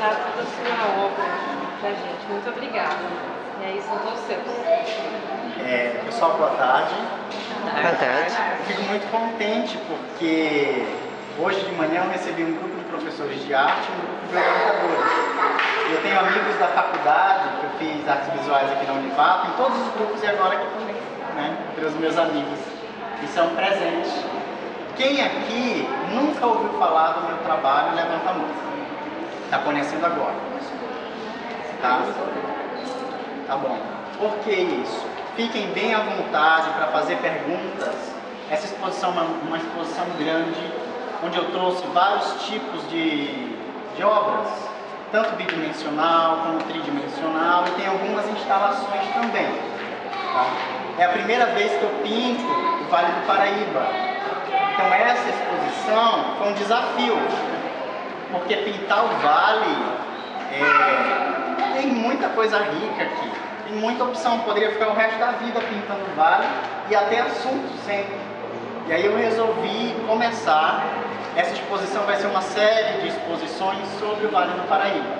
realizar toda a sua obra pra gente. Muito obrigada. E aí são todos seus. Pessoal, boa tarde. Boa tarde. Eu fico muito contente porque hoje de manhã eu recebi um grupo de professores de arte e um grupo de orientadores. Eu tenho amigos da faculdade, que eu fiz artes visuais aqui na Univato, em todos os grupos e agora aqui também, né? Entre os meus amigos. Isso é um presente. Quem aqui nunca ouviu falar do meu trabalho, levanta a mão. Está conhecendo agora. Tá bom. Por que isso? Fiquem bem à vontade para fazer perguntas. Essa exposição é uma exposição grande, onde eu trouxe vários tipos de obras, tanto bidimensional como tridimensional, e tem algumas instalações também. Tá? É a primeira vez que eu pinto o Vale do Paraíba. Então essa exposição foi um desafio, porque pintar o vale tem muita coisa rica aqui. Tem muita opção, poderia ficar o resto da vida pintando o vale e até assunto sempre. E aí eu resolvi começar. Essa exposição vai ser uma série de exposições sobre o Vale do Paraíba.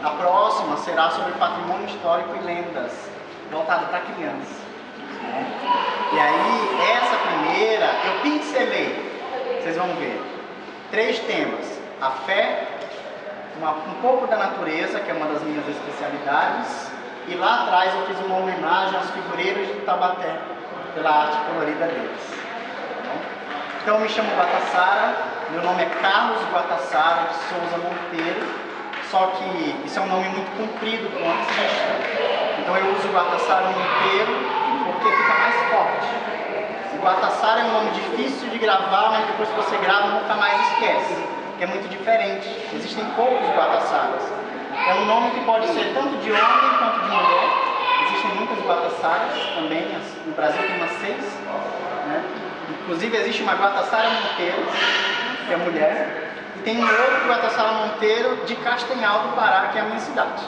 A próxima será sobre patrimônio histórico e lendas, voltada para criança. E aí, essa primeira, eu pincelei, vocês vão ver, 3 temas. A fé, um pouco da natureza, que é uma das minhas especialidades, e lá atrás eu fiz uma homenagem aos figureiros de Taubaté, pela arte colorida deles. Então eu me chamo Guatassara, meu nome é Carlos Guatassara de Souza Monteiro, só que isso é um nome muito comprido para um artista. Então eu uso Guatassara Monteiro porque fica mais forte. O Guatassara é um nome difícil de gravar, mas depois que você grava nunca mais esquece, que é muito diferente. Existem poucos Guatassaras. É um nome que pode ser tanto de homem quanto de mulher. Existem muitas Guatassaras também, no Brasil tem umas 6, né? Inclusive existe uma Guatassara Monteiro, que é mulher, e tem um outro Guatassara Monteiro de Castanhal do Pará, que é a minha cidade,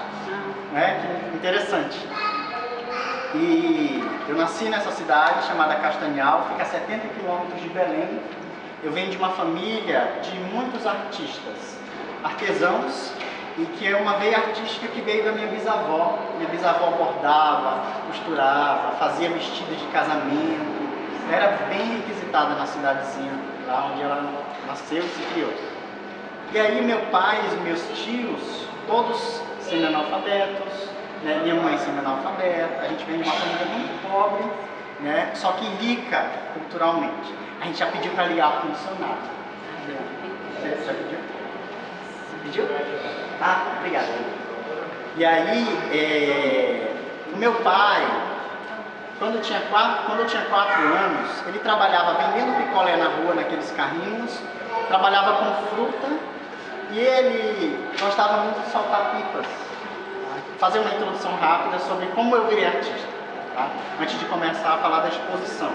né? Que interessante. E eu nasci nessa cidade chamada Castanhal, fica a 70 quilômetros de Belém. Eu venho de uma família de muitos artistas, artesãos, e que é uma veia artística que veio da minha bisavó. Minha bisavó bordava, costurava, fazia vestidos de casamento. Era bem requisitada na cidadezinha, lá onde ela nasceu e se criou. E aí meu pai e meus tios, todos semi-analfabetos, né? Minha mãe semi-analfabeta, a gente vem de uma família muito pobre, né? Só que rica culturalmente. A gente já pediu para ligar o ar-condicionado. Você já pediu? Pediu? Ah, obrigado. E aí, o meu pai, quando eu tinha 4 anos, ele trabalhava vendendo picolé na rua, naqueles carrinhos, trabalhava com fruta, e ele gostava muito de soltar pipas. Vou fazer uma introdução rápida sobre como eu virei artista, tá? Antes de começar a falar da exposição.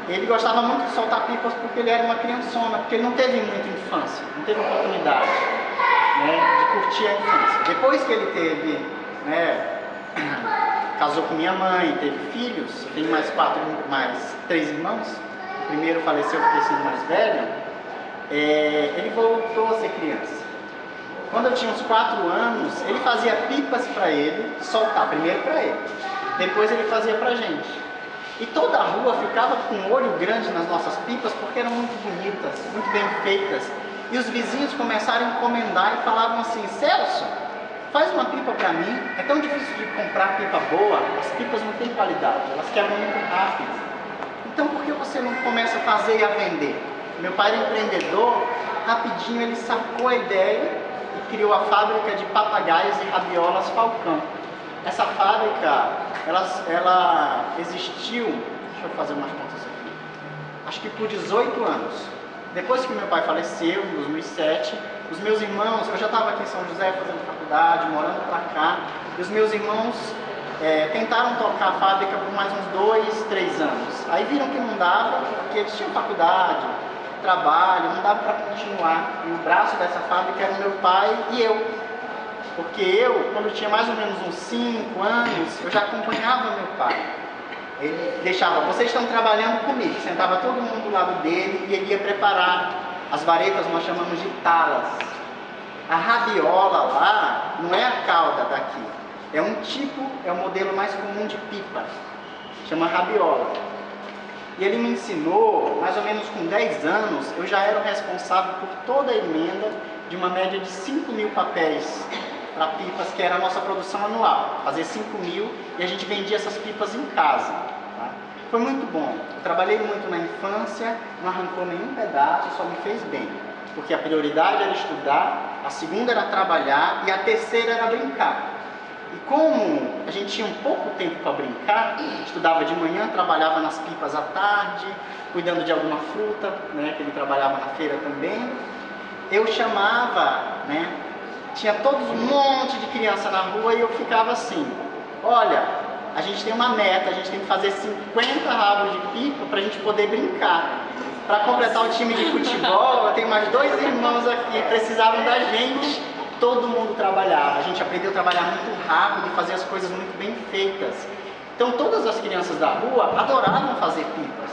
Ele gostava muito de soltar pipas porque ele era uma criançona, porque ele não teve muita infância, não teve oportunidade, né, de curtir a infância. Depois que ele teve, né, casou com minha mãe, teve filhos, eu tenho mais 3 irmãos, o primeiro faleceu por ter sido mais velho, ele voltou a ser criança. Quando eu tinha uns 4 anos, ele fazia pipas para ele soltar, primeiro para ele, depois ele fazia pra gente. E toda a rua ficava com um olho grande nas nossas pipas porque eram muito bonitas, muito bem feitas. E os vizinhos começaram a encomendar e falavam assim: Celso, faz uma pipa para mim, é tão difícil de comprar pipa boa, as pipas não têm qualidade, elas quebram muito rápido. Então por que você não começa a fazer e a vender? Meu pai era empreendedor, rapidinho ele sacou a ideia e criou a fábrica de papagaios e rabiolas Falcão. Essa fábrica, ela existiu, deixa eu fazer umas contas aqui, acho que por 18 anos. Depois que meu pai faleceu, em 2007, os meus irmãos, eu já estava aqui em São José fazendo faculdade, morando para cá, e os meus irmãos tentaram tocar a fábrica por mais uns 2, 3 anos. Aí viram que não dava, porque eles tinham faculdade, trabalho, não dava para continuar. E o braço dessa fábrica era o meu pai e eu. Porque eu, quando eu tinha mais ou menos uns 5 anos, eu já acompanhava meu pai. Ele deixava, vocês estão trabalhando comigo, sentava todo mundo do lado dele e ele ia preparar as varetas, nós chamamos de talas. A rabiola lá não é a cauda daqui. É um tipo, é o modelo mais comum de pipa. Chama rabiola. E ele me ensinou, mais ou menos com 10 anos, eu já era o responsável por toda a emenda de uma média de 5.000 papéis para pipas, que era a nossa produção anual. Fazer 5.000 e a gente vendia essas pipas em casa. Tá? Foi muito bom. Eu trabalhei muito na infância, não arrancou nenhum pedaço, só me fez bem. Porque a prioridade era estudar, a segunda era trabalhar e a terceira era brincar. E como a gente tinha um pouco tempo para brincar, estudava de manhã, trabalhava nas pipas à tarde, cuidando de alguma fruta, né, que ele trabalhava na feira também, eu chamava, né, tinha todos um monte de criança na rua e eu ficava assim, olha, a gente tem uma meta, a gente tem que fazer 50 rabos de pipa para a gente poder brincar. Para completar o time de futebol, eu tenho mais 2 irmãos aqui, precisavam da gente. Todo mundo trabalhava, a gente aprendeu a trabalhar muito rápido e fazer as coisas muito bem feitas. Então todas as crianças da rua adoravam fazer pipas.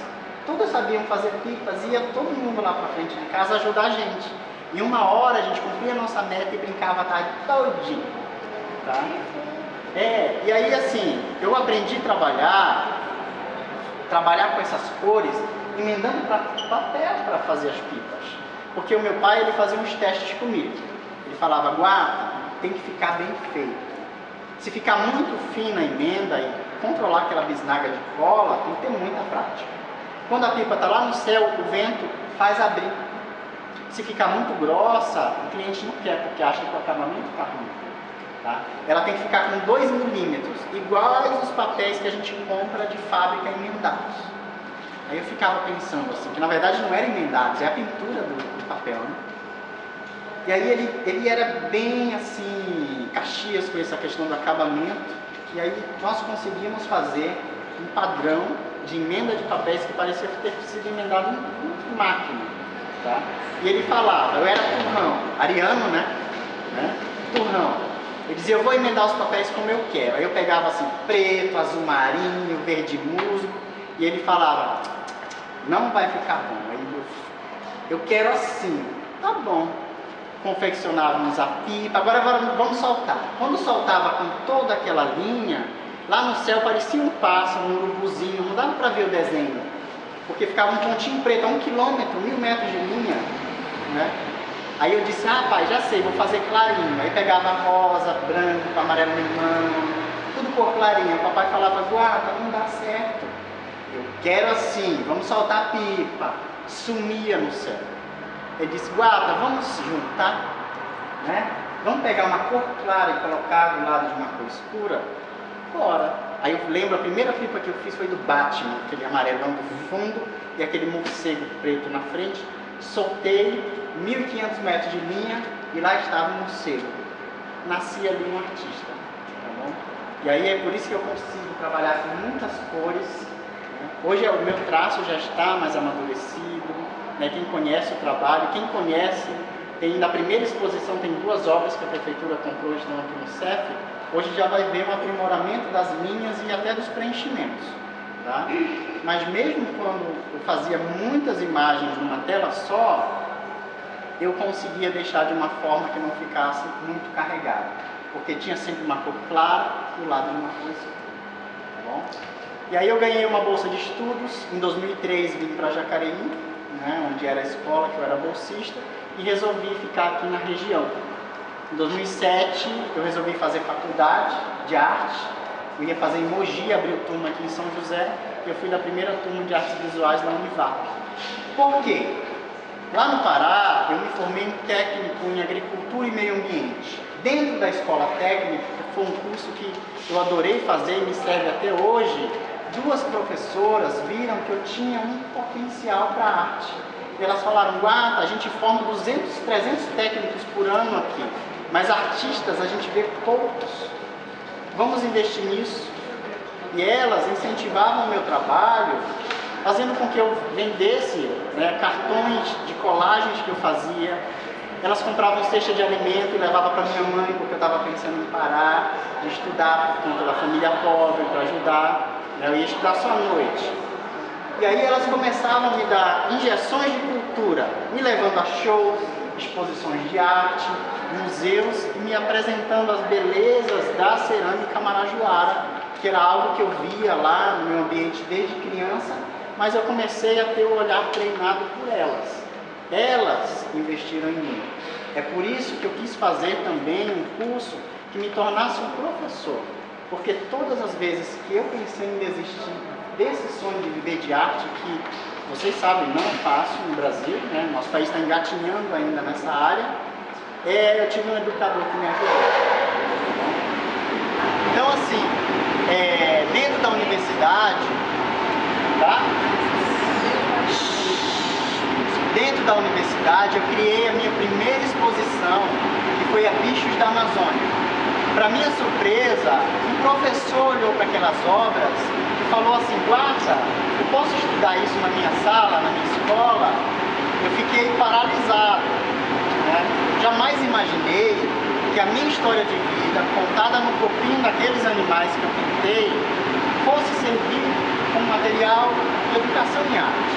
Todas sabiam fazer pipas e ia todo mundo lá para frente de casa ajudar a gente. Em 1 hora a gente cumpria a nossa meta e brincava a tarde todinha. Tá? E aí assim, eu aprendi a trabalhar com essas cores, emendando papel para fazer as pipas. Porque o meu pai ele fazia uns testes comigo. Ele falava, guarda, tem que ficar bem feito. Se ficar muito fina a emenda e controlar aquela bisnaga de cola, tem que ter muita prática. Quando a pipa está lá no céu, o vento faz abrir. Se ficar muito grossa, o cliente não quer, porque acha que o acabamento está ruim. Tá? Ela tem que ficar com 2 milímetros, iguais os papéis que a gente compra de fábrica emendados. Aí eu ficava pensando assim, que na verdade não era emendados, é a pintura do papel, né? E aí ele era bem assim, Caxias com essa questão do acabamento. E aí nós conseguimos fazer um padrão de emenda de papéis que parecia ter sido emendado em máquina. Tá? E ele falava, eu era turrão, ariano, né? Turrão. Ele dizia, eu vou emendar os papéis como eu quero. Aí eu pegava assim, preto, azul marinho, verde musgo. E ele falava, não vai ficar bom. Aí eu quero assim. Tá bom. Confeccionávamos a pipa, agora vamos soltar. Quando soltava com toda aquela linha, lá no céu parecia um pássaro, um urubuzinho, não dava para ver o desenho, porque ficava um pontinho preto a 1 quilômetro, 1.000 metros de linha, né? Aí eu disse, pai, já sei, vou fazer clarinho. Aí pegava rosa, branco, amarelo limão, tudo cor clarinha. O papai falava, guarda, não dá certo. Eu quero assim, vamos soltar a pipa. Sumia no céu. Ele disse, guarda, vamos juntar, né? Vamos pegar uma cor clara e colocar do lado de uma cor escura? Bora. Aí eu lembro, a primeira pipa que eu fiz foi do Batman, aquele amarelão do fundo e aquele morcego preto na frente. Soltei 1.500 metros de linha e lá estava o morcego. Nascia ali um artista, tá bom? E aí é por isso que eu consigo trabalhar com muitas cores, né? Hoje o meu traço já está mais amadurecido. Né, quem conhece o trabalho, quem conhece, na primeira exposição tem 2 obras que a prefeitura comprou, estão aqui no CEF, hoje já vai ver um aprimoramento das linhas e até dos preenchimentos. Tá? Mas mesmo quando eu fazia muitas imagens numa tela só, eu conseguia deixar de uma forma que não ficasse muito carregado, porque tinha sempre uma cor clara do lado de uma cor escura. Tá bom? E aí eu ganhei uma bolsa de estudos, em 2003 vim para Jacareí, né, onde era a escola, que eu era bolsista, e resolvi ficar aqui na região. Em 2007, eu resolvi fazer faculdade de arte, eu ia fazer em Mogi, abriu turma aqui em São José, e eu fui da primeira turma de artes visuais na Univap. Por quê? Lá no Pará, eu me formei em técnico em agricultura e meio ambiente. Dentro da escola técnica, que foi um curso que eu adorei fazer e me serve até hoje, 2 professoras viram que eu tinha um potencial para arte. E elas falaram, guarda, a gente forma 200, 300 técnicos por ano aqui, mas artistas a gente vê poucos. Vamos investir nisso. E elas incentivavam o meu trabalho, fazendo com que eu vendesse, né, cartões de colagens que eu fazia. Elas compravam cesta de alimento e levavam para minha mãe, porque eu estava pensando em parar de estudar por conta da família pobre, para ajudar. Eu ia estudar só à noite. E aí elas começavam a me dar injeções de cultura, me levando a shows, exposições de arte, museus e me apresentando as belezas da cerâmica marajoara, que era algo que eu via lá no meu ambiente desde criança, mas eu comecei a ter o olhar treinado por elas. Elas investiram em mim. É por isso que eu quis fazer também um curso que me tornasse um professor, porque todas as vezes que eu pensei em desistir desse sonho de viver de arte, que vocês sabem, não é fácil no Brasil, né? Nosso país está engatinhando ainda nessa área, eu tive um educador que me ajudou. Então, assim, dentro da universidade, tá? Dentro da universidade, eu criei a minha primeira exposição, que foi a Bichos da Amazônia. Para minha surpresa, um professor olhou para aquelas obras e falou assim: Guarda, eu posso estudar isso na minha sala, na minha escola? Eu fiquei paralisado, né? Jamais imaginei que a minha história de vida, contada no corpinho daqueles animais que eu pintei, fosse servir como material de educação em arte.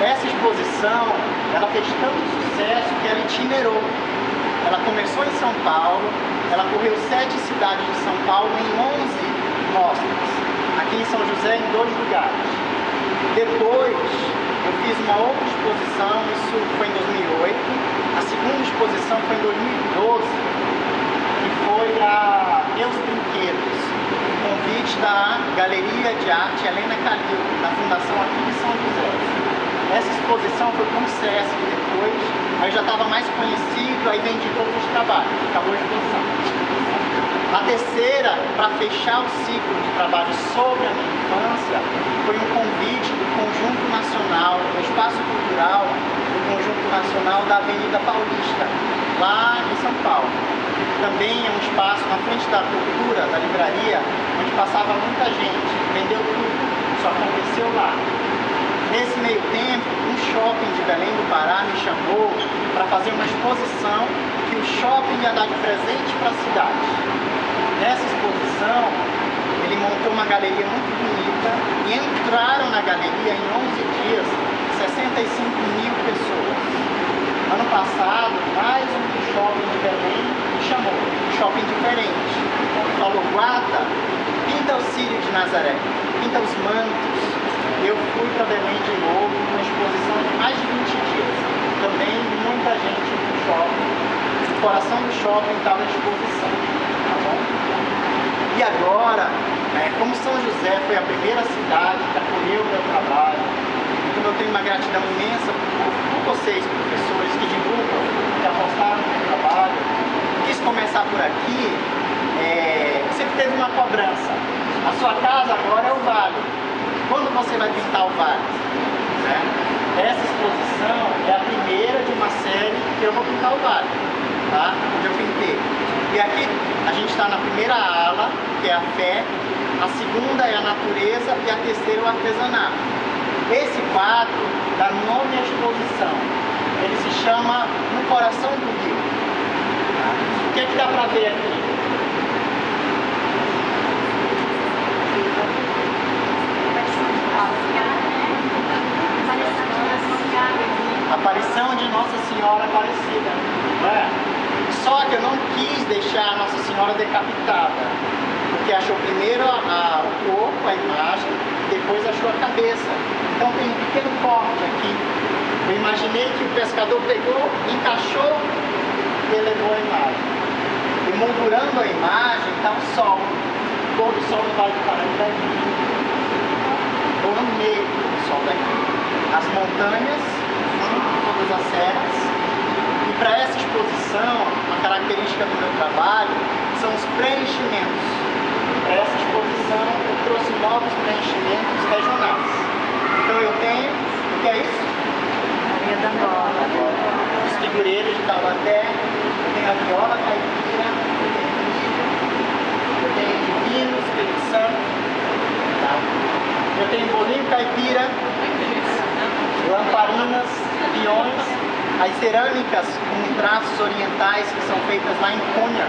Essa exposição, ela fez tanto sucesso que ela itinerou. Ela começou em São Paulo, ela correu 7 cidades de São Paulo em 11 mostras. Aqui em São José, em 2 lugares. Depois, eu fiz uma outra exposição, isso foi em 2008. A segunda exposição foi em 2012, que foi a Meus Brinquedos, um convite da Galeria de Arte Helena Calil, da Fundação aqui de São José. Essa exposição foi com sucesso e depois aí eu já estava mais conhecido, aí vendi todos os trabalhos, acabou a exposição. A terceira, para fechar o ciclo de trabalho sobre a minha infância, foi um convite do Conjunto Nacional, do Espaço Cultural do Conjunto Nacional da Avenida Paulista, lá em São Paulo. Também é um espaço na frente da cultura, da livraria, onde passava muita gente, vendeu tudo, só aconteceu lá. Nesse meio tempo, um shopping de Belém do Pará me chamou para fazer uma exposição que o shopping ia dar de presente para a cidade. Nessa exposição, ele montou uma galeria muito bonita e entraram na galeria em 11 dias 65 mil pessoas. Ano passado, mais um shopping de Belém me chamou, um shopping diferente. Falou: Guarda, pinta o Círio de Nazaré, pinta os mantos. Eu fui para Belém de novo, uma exposição de mais de 20 dias. Também muita gente no shopping. No coração do shopping estava a exposição. Tá bom? E agora, como São José foi a primeira cidade que acolheu o meu trabalho, então eu tenho uma gratidão imensa por vocês, professores, que divulgam, que apostaram no meu trabalho. Quis começar por aqui. Sempre teve uma cobrança. A sua casa agora é o Vale. Quando você vai pintar o Vale? Essa exposição é a primeira de uma série que eu vou pintar o Vale, tá? Onde eu pintei. E aqui a gente está na primeira ala, que é a fé, a segunda é a natureza e a terceira é o artesanato. Esse quadro dá nome à exposição. Ele se chama No Coração do Rio. O que é que dá para ver aqui? Aparição de Nossa Senhora Aparecida, né? Só que eu não quis deixar a Nossa Senhora decapitada, porque achou primeiro o corpo, a imagem, depois achou a cabeça. Então tem um pequeno corte aqui. Eu imaginei que o pescador pegou, encaixou e levou a imagem. E moldurando a imagem está o sol. O pôr do sol no Vale do Paraíba. Eu amei o sol daqui. As montanhas, todas as serras. E para essa exposição, a característica do meu trabalho são os preenchimentos. Para essa exposição, eu trouxe novos preenchimentos regionais. Então eu tenho, o que é isso? Maria da Bola. Os figureiros de Taubaté, eu tenho a viola caipira, eu tenho divino, Espírito Santo, tá? Eu tenho bolinho caipira, lamparinas, peões, as cerâmicas com traços orientais que são feitas lá em Cunha.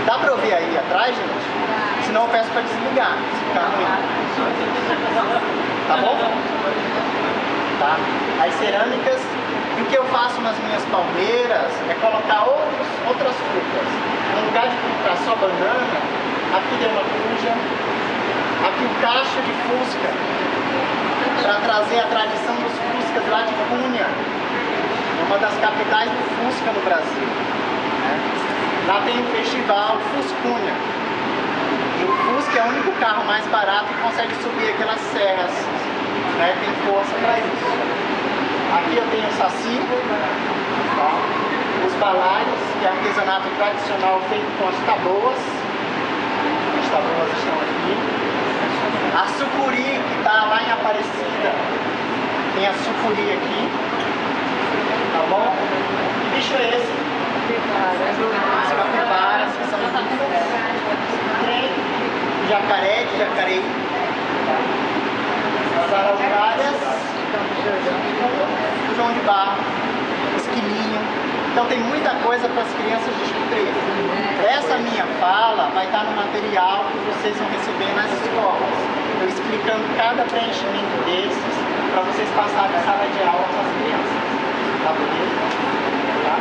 Dá para ouvir aí atrás, gente? Senão eu peço para desligar, se ficar ruim. Tá bom? Tá. As cerâmicas E o que eu faço nas minhas palmeiras é colocar outras frutas. No lugar de colocar só banana, aqui deu uma cuja, aqui o cacho de fusca, para trazer a tradição dos fuscas lá de Cunha, uma das capitais do fusca no Brasil. Lá tem o festival Fuscunha. E o Fusca é o único carro mais barato que consegue subir aquelas serras, né? Tem força para isso. Aqui eu tenho o saci, tá? Os balares, que é artesanato tradicional feito com as taboas. As taboas estão aqui. A sucuri, que está lá em Aparecida, tem a sucuri aqui, tá bom? Que bicho é esse? As capivaras, que são tem jacaré de Jacareí, as araucárias, o João de Barro, esquilinho. Então tem muita coisa para as crianças descobrirem. Essa minha fala vai estar no material que vocês vão receber nas escolas. Eu explicando cada preenchimento desses para vocês passarem a sala de aula com as crianças. Tá bonito? Tá?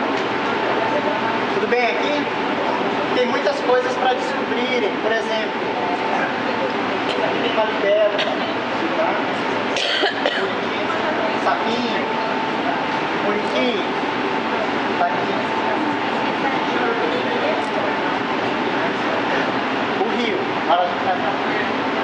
Tudo bem aqui? Tem muitas coisas para descobrirem. Por exemplo, aqui tem uma libélula.